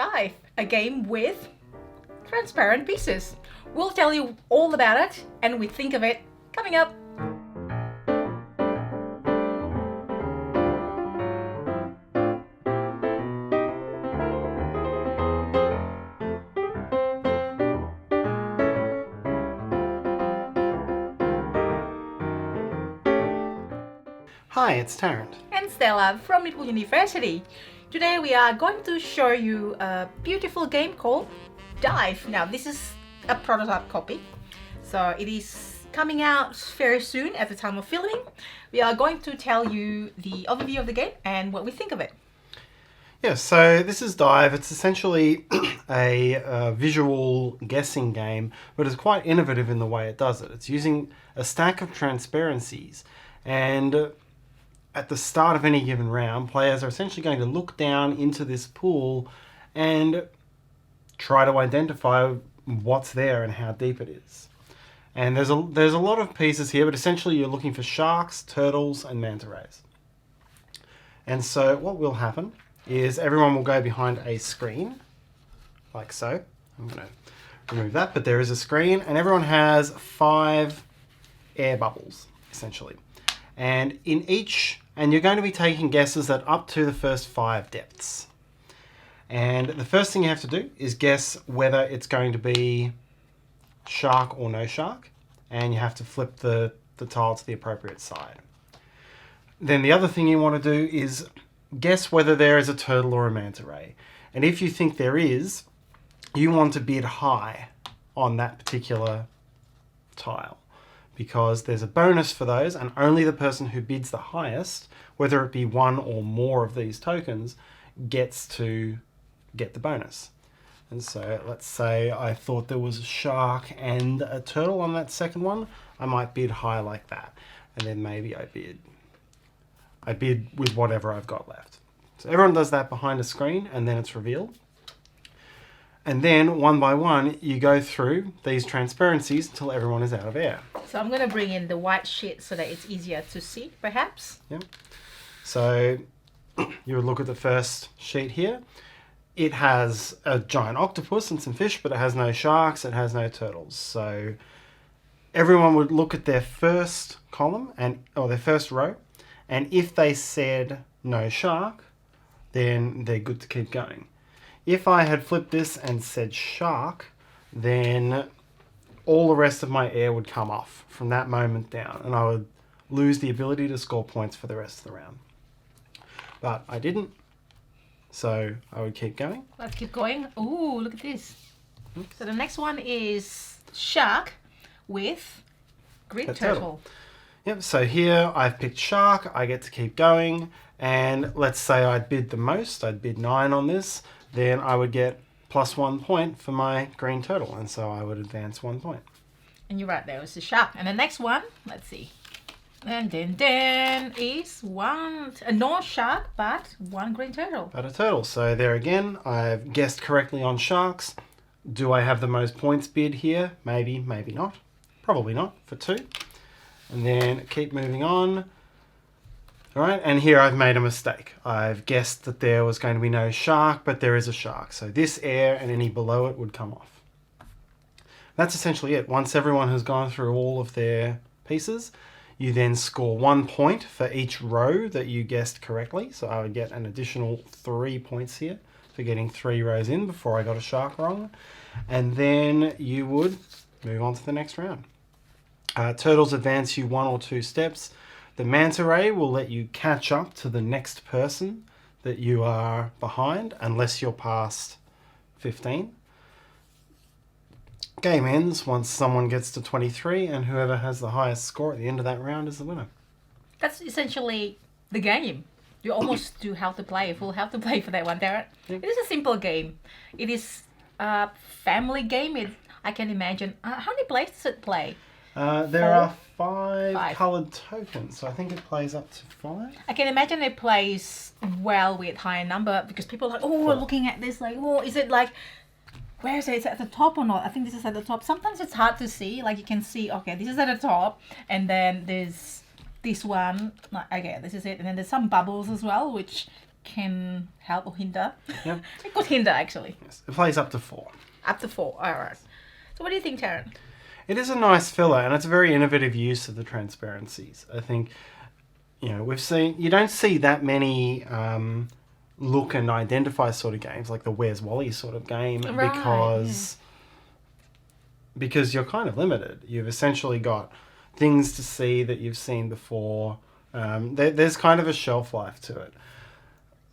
Dive, a game with transparent pieces. We'll tell you all about it and we think of it coming up. Hi, it's Tarrant. And Stella from Meeple University. Today we are going to show you a beautiful game called Dive. Now this is a prototype copy, so it is coming out very soon at the time of filming. We are going to tell you the overview of the game and what we think of it. Yeah, so this is Dive. It's essentially a visual guessing game, but it's quite innovative in the way it does it. It's using a stack of transparencies, and at the start of any given round, players are essentially going to look down into this pool and try to identify what's there and how deep it is. And there's a lot of pieces here, but essentially you're looking for sharks, turtles, and manta rays. And so what will happen is everyone will go behind a screen, like so. I'm going to remove that, but there is a screen, and everyone has 5 air bubbles, essentially. And in each, and you're going to be taking guesses that up to the first 5 depths. And the first thing you have to do is guess whether it's going to be shark or no shark. And you have to flip the tile to the appropriate side. Then the other thing you want to do is guess whether there is a turtle or a manta ray. And if you think there is, you want to bid high on that particular tile, because there's a bonus for those, and only the person who bids the highest, whether it be one or more of these tokens, gets to get the bonus. And so let's say I thought there was a shark and a turtle on that second one. I might bid high like that, and then maybe I bid with whatever I've got left. So everyone does that behind a screen, and then it's revealed. And then one by one, you go through these transparencies until everyone is out of air. So I'm going to bring in the white sheet so that it's easier to see, perhaps. Yep. So you would look at the first sheet here. It has a giant octopus and some fish, but it has no sharks, it has no turtles. So everyone would look at their first column or their first row, and if they said no shark, then they're good to keep going. If I had flipped this and said shark, then all the rest of my air would come off from that moment down, and I would lose the ability to score points for the rest of the round. But I didn't, so I would keep going. Let's keep going. Ooh, look at this. So the next one is shark with green turtle. Yep, so here I've picked shark, I get to keep going, and let's say I'd bid the most, I'd bid 9 on this, then I would get +1 point for my green turtle, and so I would advance 1 point. And you're right, there was the shark. And the next one, let's see. And then is no shark, but 1 green turtle. But a turtle. So there again, I've guessed correctly on sharks. Do I have the most points bid here? Maybe, maybe not. Probably not, for 2. And then keep moving on. All right, and here I've made a mistake. I've guessed that there was going to be no shark, but there is a shark. So this air and any below it would come off. That's essentially it. Once everyone has gone through all of their pieces, you then score 1 point for each row that you guessed correctly. So I would get an additional 3 points here for getting 3 rows in before I got a shark wrong. And then you would move on to the next round. Turtles advance you 1 or 2 steps. The manta ray will let you catch up to the next person that you are behind, unless you're past 15. Game ends once someone gets to 23, and whoever has the highest score at the end of that round is the winner. That's essentially the game. You almost do have to play, full have to play for that one, Tarrant. It is a simple game. It is a family game. I can imagine. How many players does it play? There are 5 coloured tokens, so I think it plays up to 5. I can imagine it plays well with higher number, because people are like, oh, we're looking at this, like, oh, is it like, where is it? Is it at the top or not? I think this is at the top. Sometimes it's hard to see, like you can see, okay, this is at the top, and then there's this one, okay, this is it, and then there's some bubbles as well, which can help or hinder. Yeah. It could hinder actually. Yes. It plays up to 4. Up to 4. Alright. So what do you think, Tarrant? It is a nice filler, and it's a very innovative use of the transparencies. I think, you don't see that many look and identify sort of games, like the Where's Wally sort of game, Right, because you're kind of limited. You've essentially got things to see that you've seen before. There's kind of a shelf life to it.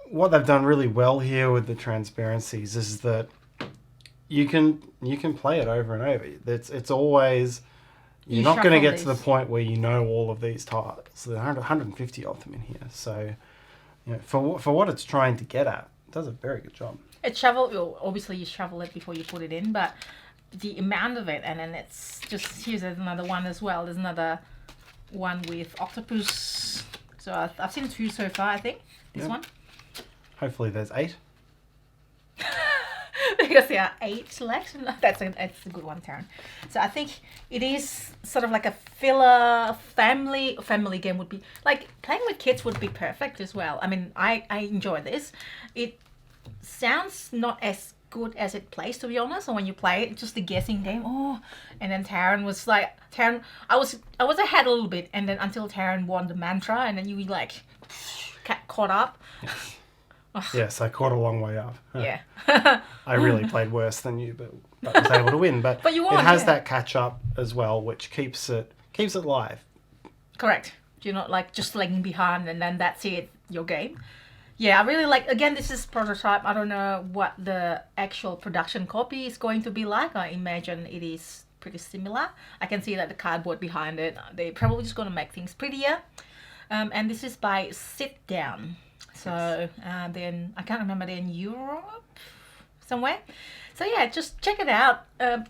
What they've done really well here with the transparencies is that you can play it over and over. It's always, you're not going to get to the point where you know all of these tiles. So there are 150 of them in here. So, for what it's trying to get at, it does a very good job. Obviously you shovel it before you put it in, but the amount of it, and then it's just, here's another one as well. There's another one with octopus. So I've seen 2 so far, I think. This one. Hopefully there's 8. Because there are 8 left. That's a good one, Tarrant. So I think it is sort of like a filler family game. Would be like playing with kids would be perfect as well. I mean, I enjoy this. It sounds not as good as it plays, to be honest. And when you play it, just the guessing game. Oh, and then Tarrant was like, I was ahead a little bit, and then until Tarrant won the mantra, and then you like caught up. Yes. Yes, I caught a long way up. Yeah. I really played worse than you, but was able to win. But you won, it has that catch up as well, which keeps it live. Correct. You're not like just lagging behind and then that's it, your game. Yeah, I really like, again, this is prototype. I don't know what the actual production copy is going to be like. I imagine it is pretty similar. I can see that the cardboard behind it. They're probably just going to make things prettier. And this is by Sit Down. So then I can't remember, they're in Europe somewhere. So yeah, just check it out.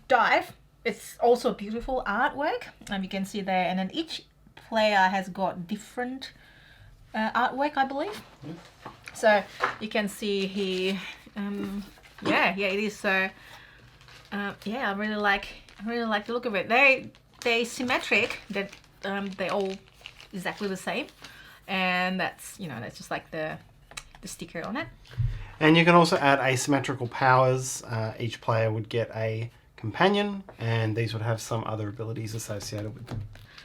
Dive. It's also beautiful artwork. You can see there, and then each player has got different artwork, I believe. So you can see here. Yeah, it is. So yeah, I really like the look of it. They're symmetric. That they all exactly the same. And that's just like the sticker on it. And you can also add asymmetrical powers. Each player would get a companion, and these would have some other abilities associated with them.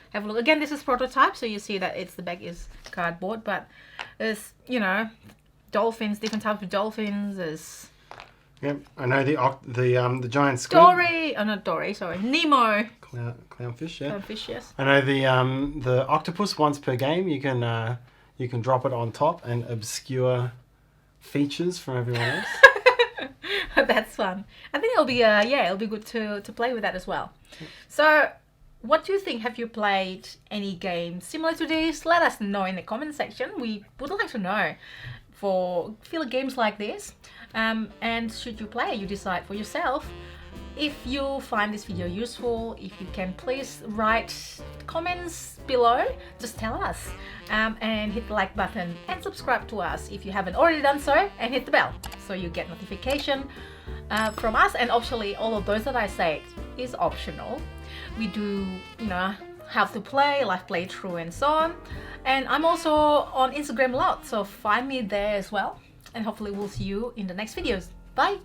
Have a look. Again, this is prototype, so you see that the back is cardboard, but there's dolphins, different types of dolphins. There's I know the giant squid. Dory. Oh, not Dory. Sorry, Nemo. Clownfish, yeah. Clownfish, yes. I know the octopus once per game. You can drop it on top and obscure features from everyone else. That's fun. I think it'll be good to play with that as well. So, what do you think? Have you played any games similar to this? Let us know in the comment section. We would like to know for filler games like this. And should you play, you decide for yourself. If you find this video useful, if you can please write comments below, just tell us. And hit the like button and subscribe to us if you haven't already done so, and hit the bell so you get notification from us. And optionally, all of those that I say is optional. We do, how to play, live playthrough and so on. And I'm also on Instagram a lot, so find me there as well. And hopefully we'll see you in the next videos. Bye!